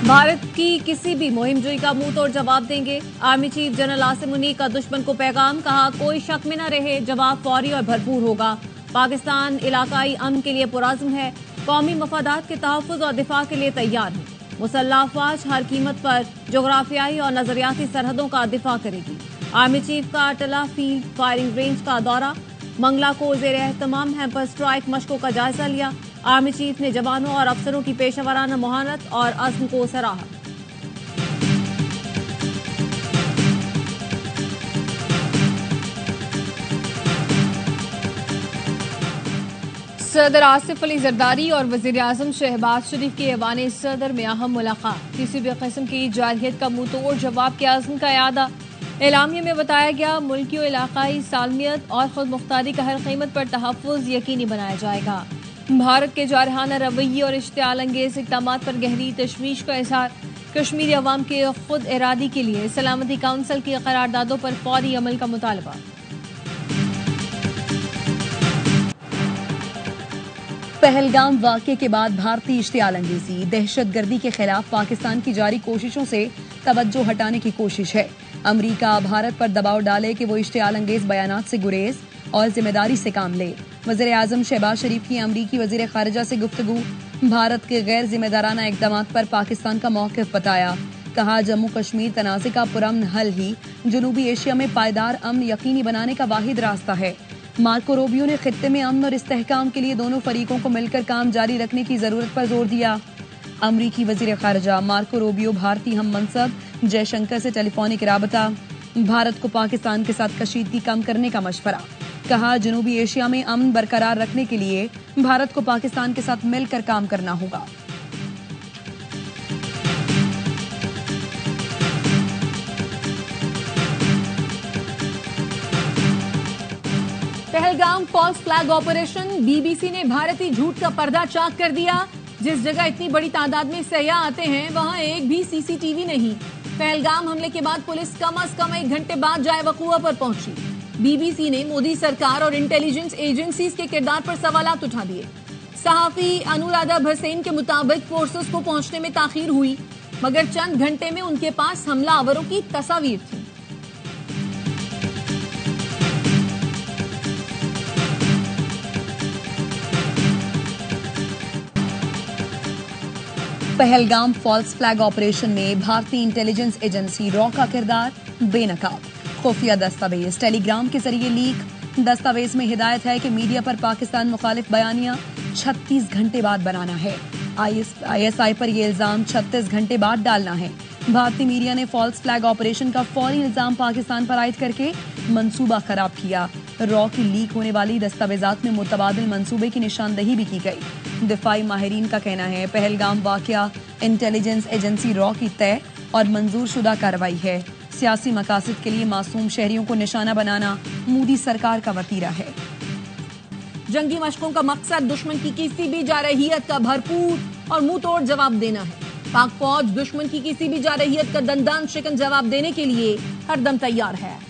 भारत की किसी भी मुहिमजोई का मुंह तोड़ जवाब देंगे। Army chief general Asim Munir का दुश्मन को पैगाम, कहा कोई शक में न रहे, जवाब फौरी और भरपूर होगा। पाकिस्तान इलाकाई अमन के लिए पुरअज़्म है, कौमी मफादात के तहफ़्फ़ुज़ और दिफा के लिए तैयार है। मुसल्लह अफ़वाज हर कीमत पर जोग्राफियाई और नजरियाती सरहदों का दिफा करेगी। आर्मी चीफ का अटला फील्ड फायरिंग रेंज का दौरा, मंगला को ज़ेर एहतमाम हैम्पर स्ट्राइक मशकों का जायजा लिया। आर्मी चीफ ने जवानों और अफसरों की पेशेवराना महारत और अज़्म को सराहा। सदर आसिफ अली जरदारी और वज़ीर आज़म शहबाज शरीफ की ऐवान सदर में अहम मुलाकात, किसी भी किस्म की जारहियत का मुंह तोड़ जवाब के आज़म का यादा। एलामिया में बताया गया, मुल्की और इलाकाई सालमियत और खुद मुख्तारी का हर कीमत पर तहफ़्फ़ुज़ यकीनी बनाया जाएगा। भारत के जारहाना रवैये और इश्तियाल अंगेज इक़दामात पर गहरी तशवीश का इज़हार। कश्मीरी अवाम के खुद इरादी के लिए सलामती काउंसिल की करारदादों पर फौरी अमल का मुतालबा। पहलगाम वाक़े के बाद भारतीय इश्तियाल अंगेजी, दहशतगर्दी के खिलाफ पाकिस्तान की जारी कोशिशों से तवज्जो हटाने की कोशिश है। अमरीका भारत पर दबाव डाले कि वो इश्तियाल अंगेज बयानात से गुरेज और जिम्मेदारी से काम ले। वज़ीर आज़म शहबाज शरीफ की अमरीकी वज़ीर ख़ारिजा से गुफ्तगू, भारत के गैर जिम्मेदाराना इक़दामात पर पाकिस्तान का मौक़िफ़ बताया। कहा जम्मू कश्मीर तनाज़े का पुरअमन हल ही जनूबी एशिया में पायदार अमन यकीनी बनाने का वाहिद रास्ता है। मार्को रूबियो ने खित्ते में अमन और इस्तेहकाम के लिए दोनों फरीकों को मिलकर काम जारी रखने की जरूरत पर जोर दिया। अमरीकी वज़ीर ख़ारिजा मार्को रूबियो भारतीय हम मनसब जयशंकर से टेलीफोनिक राबता, भारत को पाकिस्तान के साथ कशीदगी कम करने का मशवरा। कहा जनूबी एशिया में अमन बरकरार रखने के लिए भारत को पाकिस्तान के साथ मिलकर काम करना होगा। Pahalgam false flag operation, BBC ने भारतीय झूठ का पर्दा चाक कर दिया। जिस जगह इतनी बड़ी तादाद में सयाह आते हैं वहां एक भी सीसीटीवी नहीं। पहलगाम हमले के बाद पुलिस कम से कम 1 घंटे बाद जाए वक़ुआ पर पहुंची। बीबीसी ने मोदी सरकार और इंटेलिजेंस एजेंसीज के किरदार पर सवालात उठा दिए। सहाफी अनुराधा भसीन के मुताबिक फोर्सेस को पहुंचने में ताखीर हुई, मगर चंद घंटे में उनके पास हमलावरों की तस्वीर थी। पहलगाम फॉल्स फ्लैग ऑपरेशन में भारतीय इंटेलिजेंस एजेंसी रॉ का किरदार बेनकाब। खुफिया दस्तावेज टेलीग्राम के जरिए लीक। दस्तावेज में हिदायत है कि मीडिया पर पाकिस्तान मुखालिफ बयानियां 36 घंटे बाद बनाना है। ISI पर यह इल्जाम 36 घंटे बाद डालना है। भारतीय मीडिया ने फॉल्स फ्लैग ऑपरेशन का फौरी इल्जाम पाकिस्तान पर आयद करके मंसूबा खराब किया। रॉ की लीक होने वाली दस्तावेजात में मुतबादिल मंसूबे की निशानदही भी की गई। दिफाई माहिरीन का कहना है पहलगाम वाकया इंटेलिजेंस एजेंसी रॉ की तय और मंजूर शुदा कार्रवाई है। सियासी मकासद के लिए मासूम शहरियों को निशाना बनाना मोदी सरकार का वतीरा है। जंगी मशकों का मकसद दुश्मन की किसी भी जारहियत का भरपूर और मुंह तोड़ जवाब देना है। पाक फौज दुश्मन की किसी भी जारहियत का दंदान शिकन जवाब देने के लिए हरदम तैयार है।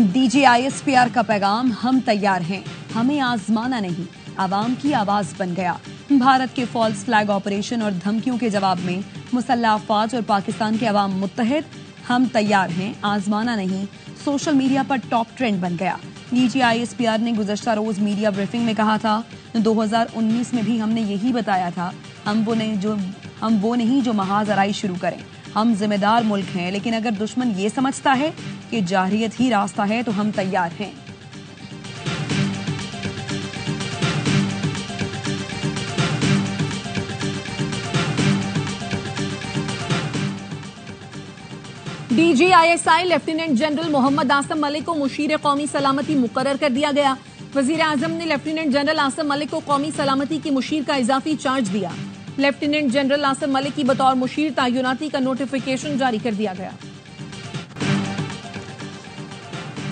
DGISPR का पैगाम, हम तैयार हैं, हमें आजमाना नहीं, आवाम की आवाज बन गया। भारत के फॉल्स फ्लैग ऑपरेशन और धमकियों के जवाब में मुसल्लह अफवाज और पाकिस्तान के अवाम मुत्तहिद, हम तैयार हैं, आजमाना नहीं, सोशल मीडिया पर टॉप ट्रेंड बन गया। DGISPR ने गुज़श्ता रोज मीडिया ब्रीफिंग में कहा था, 2019 में भी हमने यही बताया था, हम वो नहीं जो महाजराई शुरू करें। हम जिम्मेदार मुल्क हैं, लेकिन अगर दुश्मन ये समझता है कि जारहियत ही रास्ता है तो हम तैयार हैं। DGISI lieutenant general Mohammad Asim Malik को मुशीर कौमी सलामती मुकर्रर कर दिया गया। वजीर आजम ने लेफ्टिनेंट जनरल आसिम मलिक को कौमी सलामती की मुशीर का इजाफी चार्ज दिया। लेफ्टिनेंट जनरल आसिम मलिक की बतौर मुशीर तैनाती का नोटिफिकेशन जारी कर दिया गया।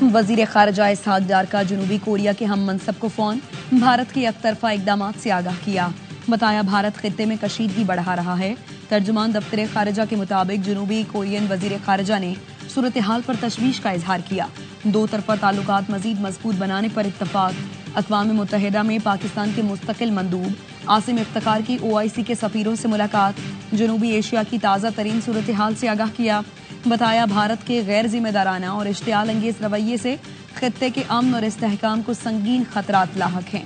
वजीर खारजा इसहाक डार का जनूबी कोरिया के हम मनसब को फोन, भारत के एकतरफा इकदामात से आगाह किया। बताया भारत खित्ते में कशीदगी बढ़ा रहा है। तर्जुमान दफ्तर खारजा के मुताबिक जनूबी कोरियन वजीर खारजा ने सूरत हाल पर तशवीश का इजहार किया। दो तरफा ताल्लुकात मजीद मजबूत बनाने पर इत्तफाक। اقوام متحدہ میں پاکستان کے مستقل مندوب عاصم افتخار کی OIC کے سفیروں سے ملاقات، جنوبی ایشیا کی تازہ ترین صورتحال سے آگاہ کیا، بتایا بھارت کے غیر ذمہ دارانہ اور اشتعال انگیز رویے سے خطے کے امن اور استحکام کو سنگین خطرات لاحق ہیں۔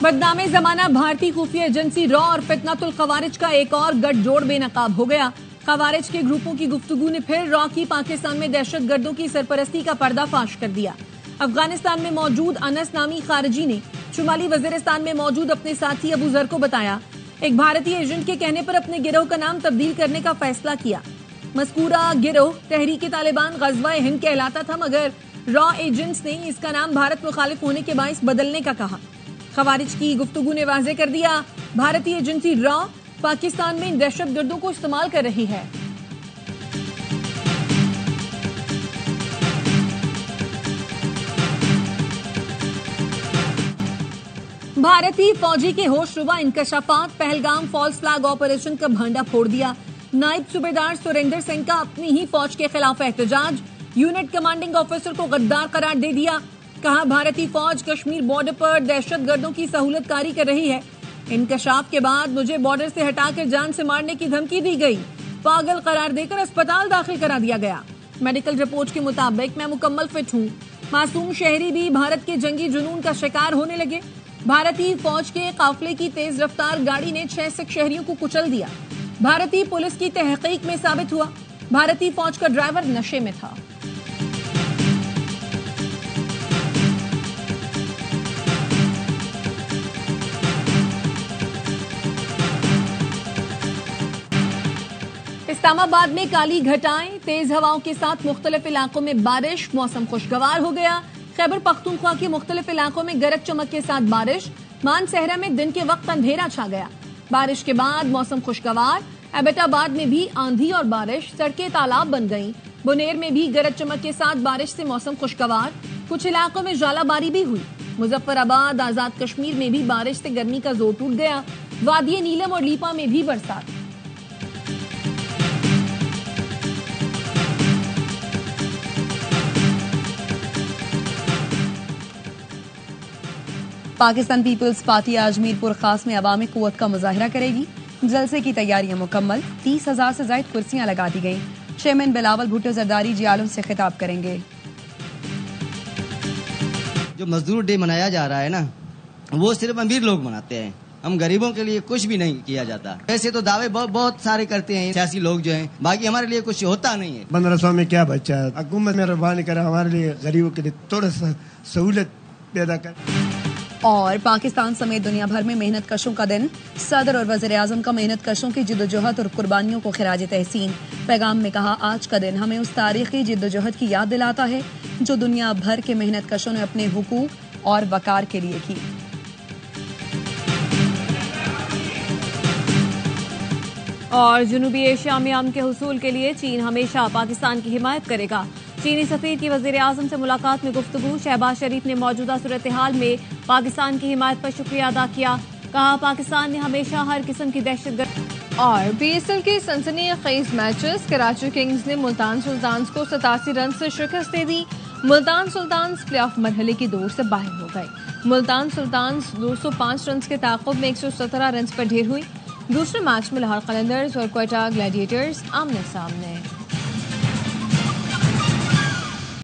بدنام زمانہ بھارتی خفیہ ایجنسی را اور فتنۃ الخوارج کا ایک اور گٹھ جوڑ بے نقاب ہو گیا۔ خوارج کے گروپوں کی گفتگو نے پھر را کی پاکستان میں دہشت گردوں کی سرپرستی کا پردہ فاش کر دیا۔ افغانستان میں موجود انس نامی خارجی نے شمالی وزیرستان میں موجود اپنے ساتھی ابو ذر کو بتایا، ایک بھارتی ایجنٹ کے کہنے پر اپنے گروہ کا نام تبدیل کرنے کا فیصلہ کیا۔ مذکورہ گروہ تحریک طالبان غزوہ ہند کہلاتا تھا، مگر را ایجنٹس نے اس کا نام بھارت مخالف ہونے کے باعث بدلنے کا کہا۔ خوارج کی گفتگو نے واضح کر دیا، بھارتی ایجنسی را پاکستان میں دہشت گردوں کو استعمال کر رہی ہے۔ بھارتی فوجی کے ہوش ربا انکشافات، پہلگام فالس فلیگ آپریشن کا بھانڈا پھوڑ دیا۔ نائب صوبیدار سریندر سنگھ کا اپنی ہی فوج کے خلاف احتجاج، یونٹ کمانڈنگ آفیسر کو غدار قرار دے دیا، کہا بھارتی فوج کشمیر بارڈر پر دہشت گردوں کی سہولت کاری کر رہی ہے۔ انکشاف کے بعد مجھے بارڈر سے ہٹا کر جان سے مارنے کی دھمکی دی گئی، پاگل قرار دے کر اسپتال داخل کرا دیا گیا۔ میڈیکل رپورٹ کے مطابق میں مکمل فٹ ہوں۔ معصوم شہری بھی بھارت کے جنگی جنون کا شکار ہونے لگے۔ بھارتی فوج کے قافلے کی تیز رفتار گاڑی نے 6 سکھ شہریوں کو کچل دیا۔ بھارتی پولیس کی تحقیق میں ثابت ہوا بھارتی فوج کا ڈرائیور نشے میں تھا۔ اسلام آباد میں کالی گھٹائیں، تیز ہواؤں کے ساتھ مختلف علاقوں میں بارش، موسم خوشگوار ہو گیا۔ خیبر پختونخوا کے مختلف علاقوں میں گرج چمک کے ساتھ بارش، مان صحرا میں دن کے وقت اندھیرا چھا گیا۔ بارش کے بعد موسم خوشگوار، ایبٹ آباد میں بھی آندھی اور بارش، سڑکیں تالاب بن گئیں۔ بنیر میں بھی گرج چمک کے ساتھ بارش سے موسم خوشگوار، کچھ علاقوں میں ژالہ باری بھی ہوئی۔ مظفر آباد، آزاد کشمیر میں بھی بارش سے گرمی کا زور ٹوٹ گیا۔ وادی نیلم اور لیپا میں بھی برسات۔ پاکستان پیپلز پارٹی آج میرپور خاص میں عوامی قوت کا مظاہرہ کرے گی۔ جلسے کی تیاریاں مکمل، 30,000 سے زائد کرسیاں لگا دی گئیں۔ چیئرمین بلاول بھٹو زرداری جیالوں سے خطاب کریں گے۔ جو مزدور ڈے منایا جا رہا ہے نا، وہ صرف امیر لوگ مناتے ہیں، ہم غریبوں کے لیے کچھ بھی نہیں کیا جاتا۔ ایسے تو دعوے بہت سارے کرتے ہیں سیاسی لوگ جو ہیں، باقی ہمارے لیے کچھ ہوتا نہیں ہے۔ 1500 میں کیا بچا ہے؟ حکومت مہربانی کرے ہمارے لیے غریبوں کے لیے تھوڑا سا سہولت پیدا کر۔ اور پاکستان سمیت دنیا بھر میں محنت کشوں کا دن، صدر اور وزیر اعظم کا محنت کشوں کی جدوجہد اور قربانیوں کو خراج تحسین۔ پیغام میں کہا، آج کا دن ہمیں اس تاریخی جدوجہد کی یاد دلاتا ہے جو دنیا بھر کے محنت کشوں نے اپنے حقوق اور وقار کے لیے کی۔ اور جنوبی ایشیا میں امن کے حصول کے لیے چین ہمیشہ پاکستان کی حمایت کرے گا۔ چینی سفیر کی وزیر اعظم سے ملاقات میں گفتگو، شہباز شریف نے موجودہ صورتحال میں پاکستان کی حمایت پر شکریہ ادا کیا، کہا پاکستان نے ہمیشہ ہر قسم کی دہشت گرد۔ اور PSL کے سنسنی خیز میچز، کراچی کنگز نے ملتان سلطانز کو 87 رن سے شکست دے دی۔ ملتان سلطانز پلے آف مرحلے کی دور سے باہر ہو گئے۔ ملتان سلطانز 205 رنز کے تعاقب میں 117 رنز پر ڈھیر ہوئی۔ دوسرے میچ میں لاہور قلندرز اور کوئٹہ گلیڈیٹرز آمنے سامنے۔